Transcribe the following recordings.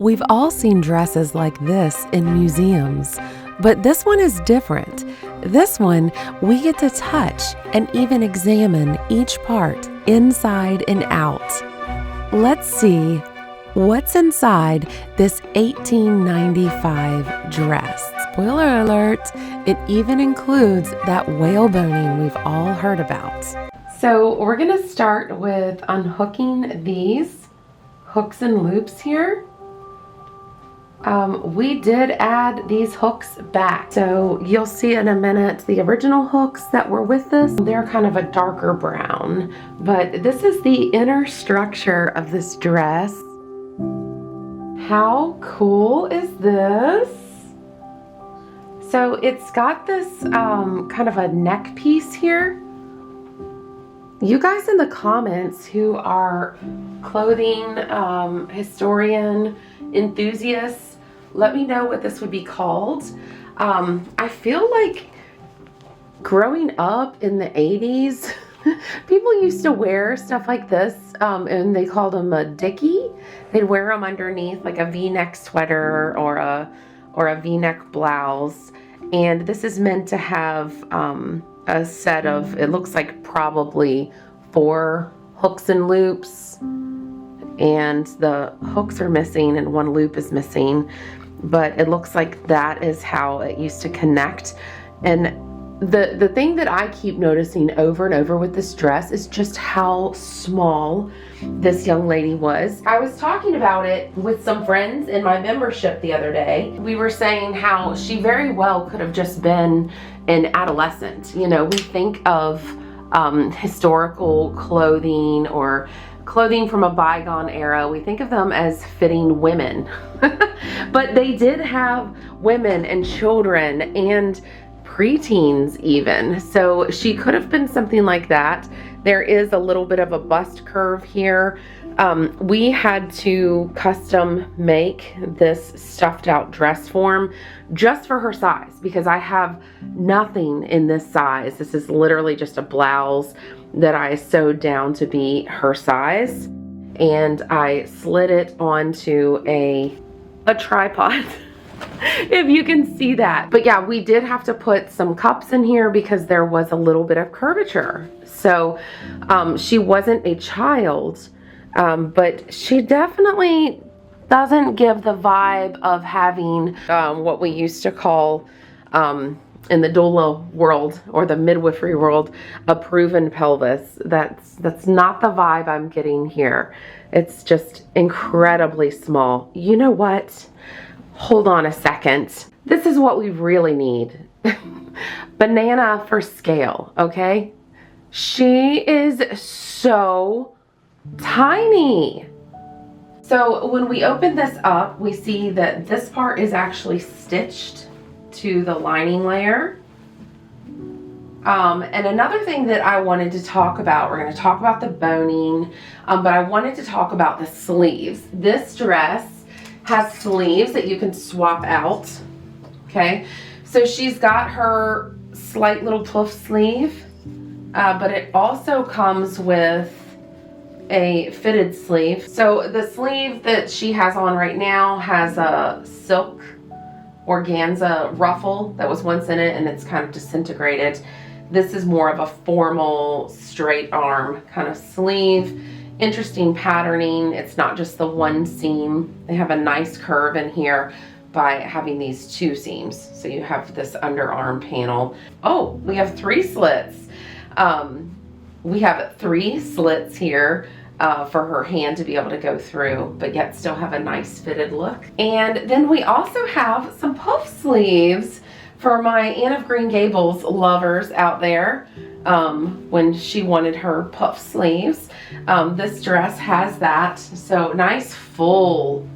We've all seen dresses like this in museums, but this one is different. This one, we get to touch and even examine each part inside and out. Let's see what's inside this 1895 dress. Spoiler alert, it even includes that whaleboning we've all heard about. So we're gonna start with unhooking these hooks and loops here. We did add these hooks back. So you'll see in a minute the original hooks that were with this. They're kind of a darker brown, but this is the inner structure of this dress. How cool is this? So it's got this kind of a neck piece here. You guys in the comments who are clothing historian enthusiasts, let me know what this would be called. I feel like growing up in the 80s, people used to wear stuff like this, and they called them a dickie. They'd wear them underneath like a V-neck sweater or a V-neck blouse. And this is meant to have a set of, it looks like probably 4 hooks and loops. And the hooks are missing and one loop is missing, but it looks like that is how it used to connect. And the thing that I keep noticing over and over with this dress is just how small this young lady was. I was talking about it with some friends in my membership the other day. We were saying how she very well could have just been an adolescent. You know, we think of historical clothing or clothing from a bygone era, we think of them as fitting women. But they did have women and children and preteens even. So she could have been something like that. There is a little bit of a bust curve here. We had to custom make this stuffed out dress form just for her size because I have nothing in this size. This is literally just a blouse that I sewed down to be her size, and I slid it onto a tripod. If you can see that. But yeah, we did have to put some cups in here because there was a little bit of curvature. So she wasn't a child, but she definitely doesn't give the vibe of having what we used to call in the doula world or the midwifery world, a proven pelvis. That's not the vibe I'm getting here. It's just incredibly small. You know what? Hold on a second. This is what we really need. Banana for scale, okay? She is so tiny. So when we open this up, we see that this part is actually stitched to the lining layer. And another thing that I wanted to talk about, we're going to talk about the boning, but I wanted to talk about the sleeves. This dress has sleeves that you can swap out, okay? So she's got her slight little puff sleeve, but it also comes with a fitted sleeve. So the sleeve that she has on right now has a silk organza ruffle that was once in it, and it's kind of disintegrated. This is more of a formal straight arm kind of sleeve. Interesting patterning. It's not just the one seam. They have a nice curve in here by having these 2 seams. So you have this underarm panel. Oh, we have 3 slits. We have 3 slits here for her hand to be able to go through, but yet still have a nice fitted look. And then we also have some puff sleeves for my Anne of Green Gables lovers out there. When she wanted her puff sleeves, this dress has that. So nice full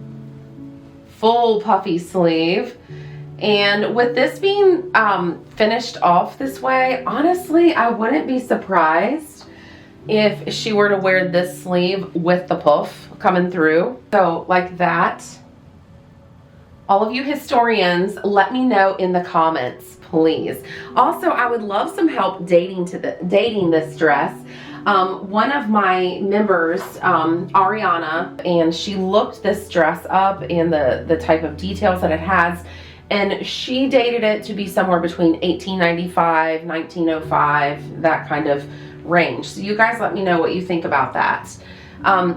puffy sleeve. And with this being finished off this way, honestly, I wouldn't be surprised if she were to wear this sleeve with the puff coming through. So like that. All of you historians, let me know in the comments, please. Also, I would love some help dating this dress. One of my members, Ariana, and she looked this dress up and the type of details that it has, and she dated it to be somewhere between 1895, 1905, that kind of range. So you guys let me know what you think about that.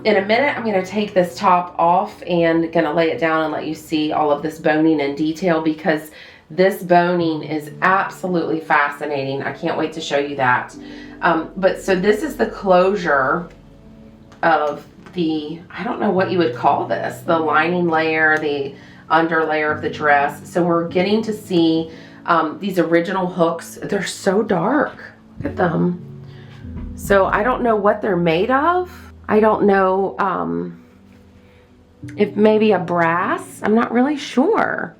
In a minute, I'm going to take this top off and going to lay it down and let you see all of this boning in detail, because this boning is absolutely fascinating. I can't wait to show you that. But so this is the closure of the, I don't know what you would call this, the lining layer, the under layer of the dress. So we're getting to see these original hooks. They're so dark. Look at them. So I don't know what they're made of. I don't know if maybe a brass. I'm not really sure.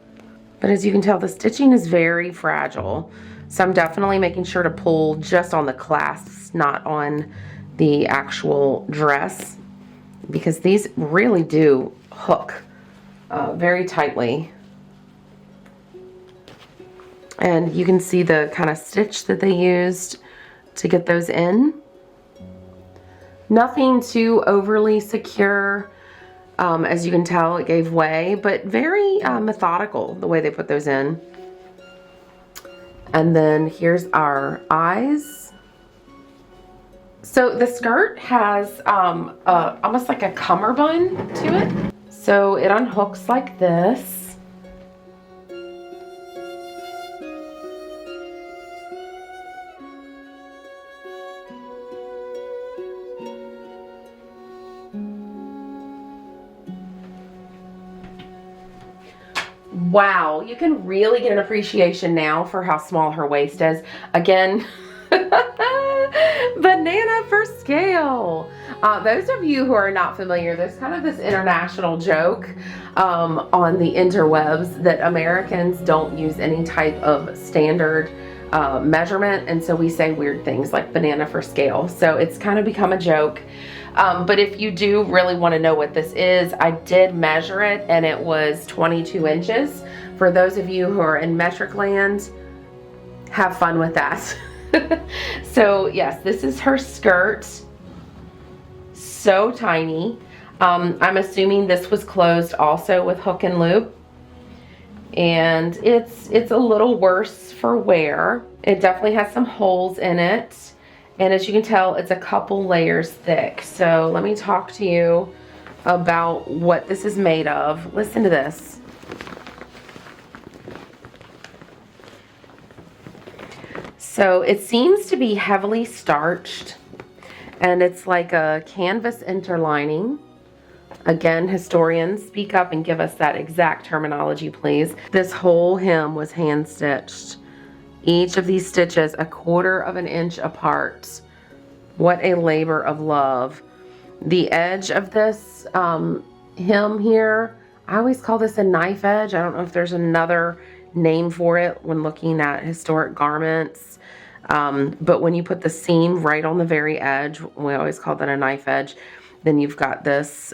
But as you can tell, the stitching is very fragile. So I'm definitely making sure to pull just on the clasps, not on the actual dress, because these really do hook very tightly. And you can see the kind of stitch that they used to get those in. Nothing too overly secure. As you can tell, it gave way, but very methodical the way they put those in. And then here's our eyes. So the skirt has almost like a cummerbund to it. So it unhooks like this. Wow, you can really get an appreciation now for how small her waist is. Again, banana for scale. Those of you who are not familiar, there's kind of this international joke on the interwebs that Americans don't use any type of standard measurement, and so we say weird things like banana for scale. So it's kind of become a joke. But if you do really want to know what this is, I did measure it and it was 22 inches. For those of you who are in metric land, have fun with that. So yes, this is her skirt. So tiny. I'm assuming this was closed also with hook and loop. And it's a little worse for wear. It definitely has some holes in it. And as you can tell, it's a couple layers thick. So let me talk to you about what this is made of. Listen to this. So it seems to be heavily starched, and it's like a canvas interlining. Again, historians, speak up and give us that exact terminology, please. This whole hem was hand stitched. Each of these stitches 1/4 of an inch apart. What a labor of love. The edge of this hem here, I always call this a knife edge. I don't know if there's another name for it when looking at historic garments. But when you put the seam right on the very edge, we always call that a knife edge. Then you've got this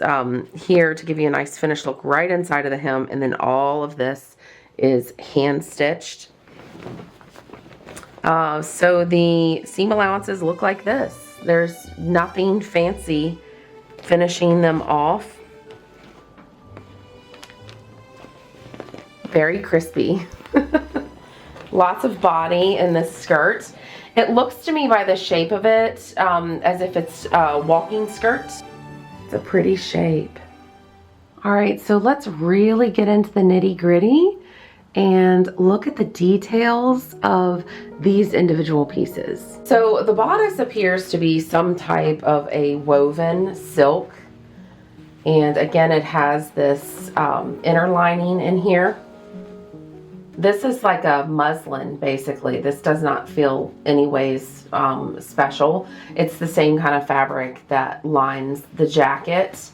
here to give you a nice finished look right inside of the hem. And then all of this is hand stitched. So the seam allowances look like this. There's nothing fancy finishing them off. Very crispy. Lots of body in this skirt. It looks to me by the shape of it as if it's a walking skirt. It's a pretty shape. All right, so let's really get into the nitty-gritty and look at the details of these individual pieces. So the bodice appears to be some type of a woven silk. And again, it has this inner lining in here. This is like a muslin, basically. This does not feel anyways special. It's the same kind of fabric that lines the jacket.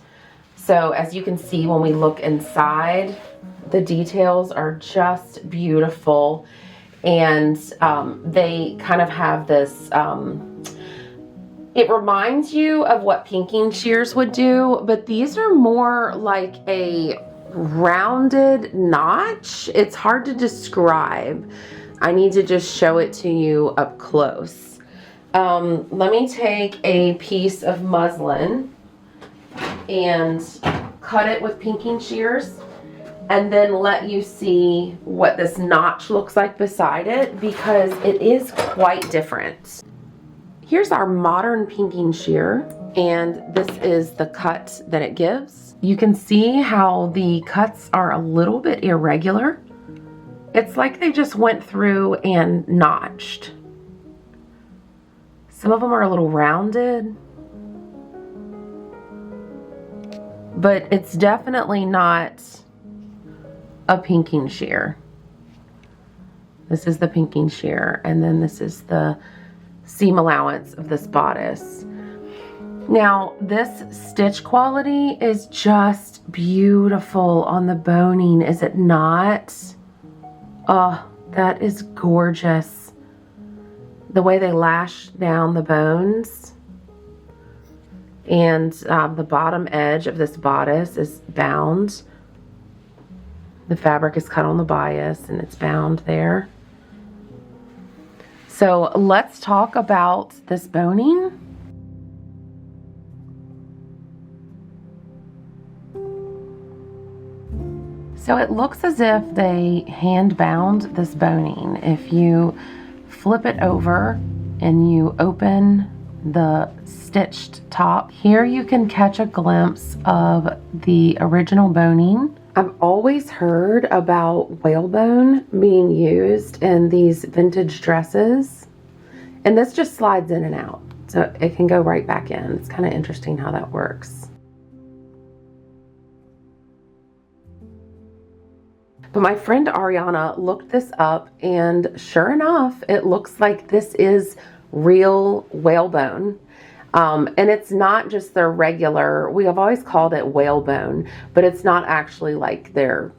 So as you can see, when we look inside, the details are just beautiful. And they kind of have this, it reminds you of what pinking shears would do, but these are more like a rounded notch. It's hard to describe. I need to just show it to you up close. Let me take a piece of muslin and cut it with pinking shears, and then let you see what this notch looks like beside it, because it is quite different. Here's our modern pinking shear, and this is the cut that it gives. You can see how the cuts are a little bit irregular. It's like they just went through and notched. Some of them are a little rounded, but it's definitely not a pinking shear. This is the pinking shear, and then this is the seam allowance of this bodice. Now, this stitch quality is just beautiful on the boning, is it not? Oh, that is gorgeous. The way they lash down the bones, and the bottom edge of this bodice is bound. The fabric is cut on the bias and it's bound there. So let's talk about this boning. So it looks as if they hand bound this boning. If you flip it over and you open the stitched top, here you can catch a glimpse of the original boning. I've always heard about whalebone being used in these vintage dresses, and this just slides in and out, so it can go right back in. It's kind of interesting how that works. But my friend Ariana looked this up, and sure enough, it looks like this is real whalebone. And it's not just their regular, we have always called it whalebone, but it's not actually like their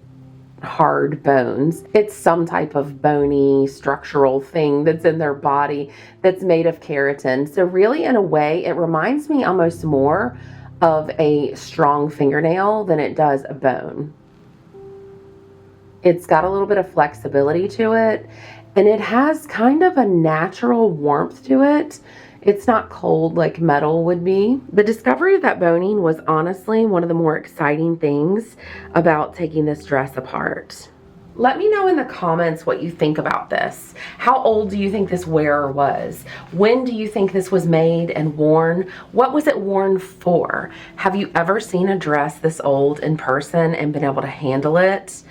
hard bones. It's some type of bony structural thing that's in their body that's made of keratin. So really, in a way, it reminds me almost more of a strong fingernail than it does a bone. It's got a little bit of flexibility to it, and it has kind of a natural warmth to it. It's not cold like metal would be. The discovery of that boning was honestly one of the more exciting things about taking this dress apart. Let me know in the comments what you think about this. How old do you think this wearer was? When do you think this was made and worn? What was it worn for? Have you ever seen a dress this old in person and been able to handle it?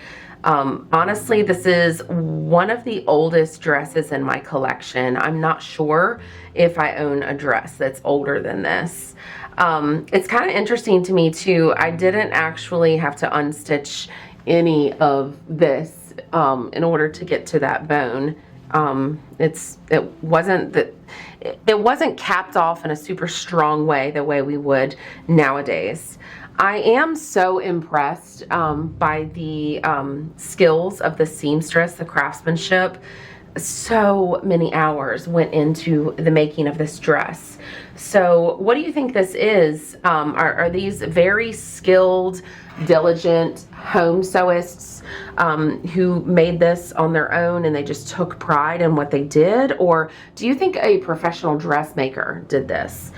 Honestly, this is one of the oldest dresses in my collection. I'm not sure if I own a dress that's older than this. It's kind of interesting to me too. I didn't actually have to unstitch any of this in order to get to that bone. It wasn't capped off in a super strong way the way we would nowadays. I am so impressed by the skills of the seamstress, the craftsmanship. So many hours went into the making of this dress. So what do you think this is? Are these very skilled, diligent home sewists who made this on their own and they just took pride in what they did? Or do you think a professional dressmaker did this?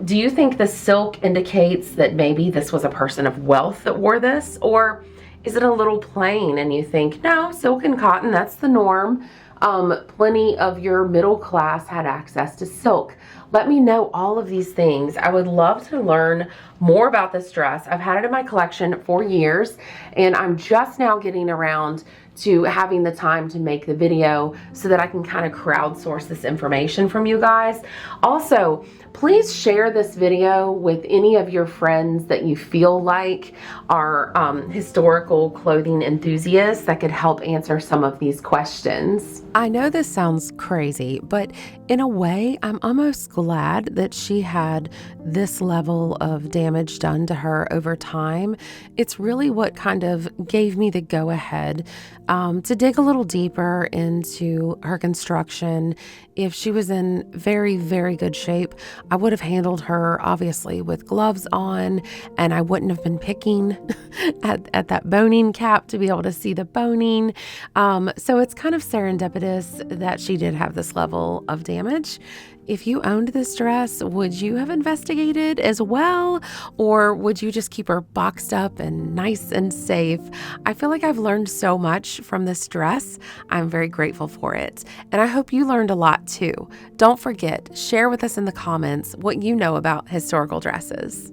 Do you think the silk indicates that maybe this was a person of wealth that wore this? Or is it a little plain and you think, no, silk and cotton, that's the norm. Plenty of your middle class had access to silk. Let me know all of these things. I would love to learn more about this dress. I've had it in my collection for years, and I'm just now getting around to having the time to make the video so that I can kind of crowdsource this information from you guys. Also, please share this video with any of your friends that you feel like are historical clothing enthusiasts that could help answer some of these questions. I know this sounds crazy, but in a way, I'm almost glad that she had this level of damage done to her over time. It's really what kind of gave me the go-ahead to dig a little deeper into her construction. If she was in very, very good shape, I would have handled her obviously with gloves on, and I wouldn't have been picking at that boning cap to be able to see the boning. So it's kind of serendipitous that she did have this level of damage. If you owned this dress, would you have investigated as well? Or would you just keep her boxed up and nice and safe? I feel like I've learned so much from this dress. I'm very grateful for it. And I hope you learned a lot too. Don't forget, share with us in the comments what you know about historical dresses.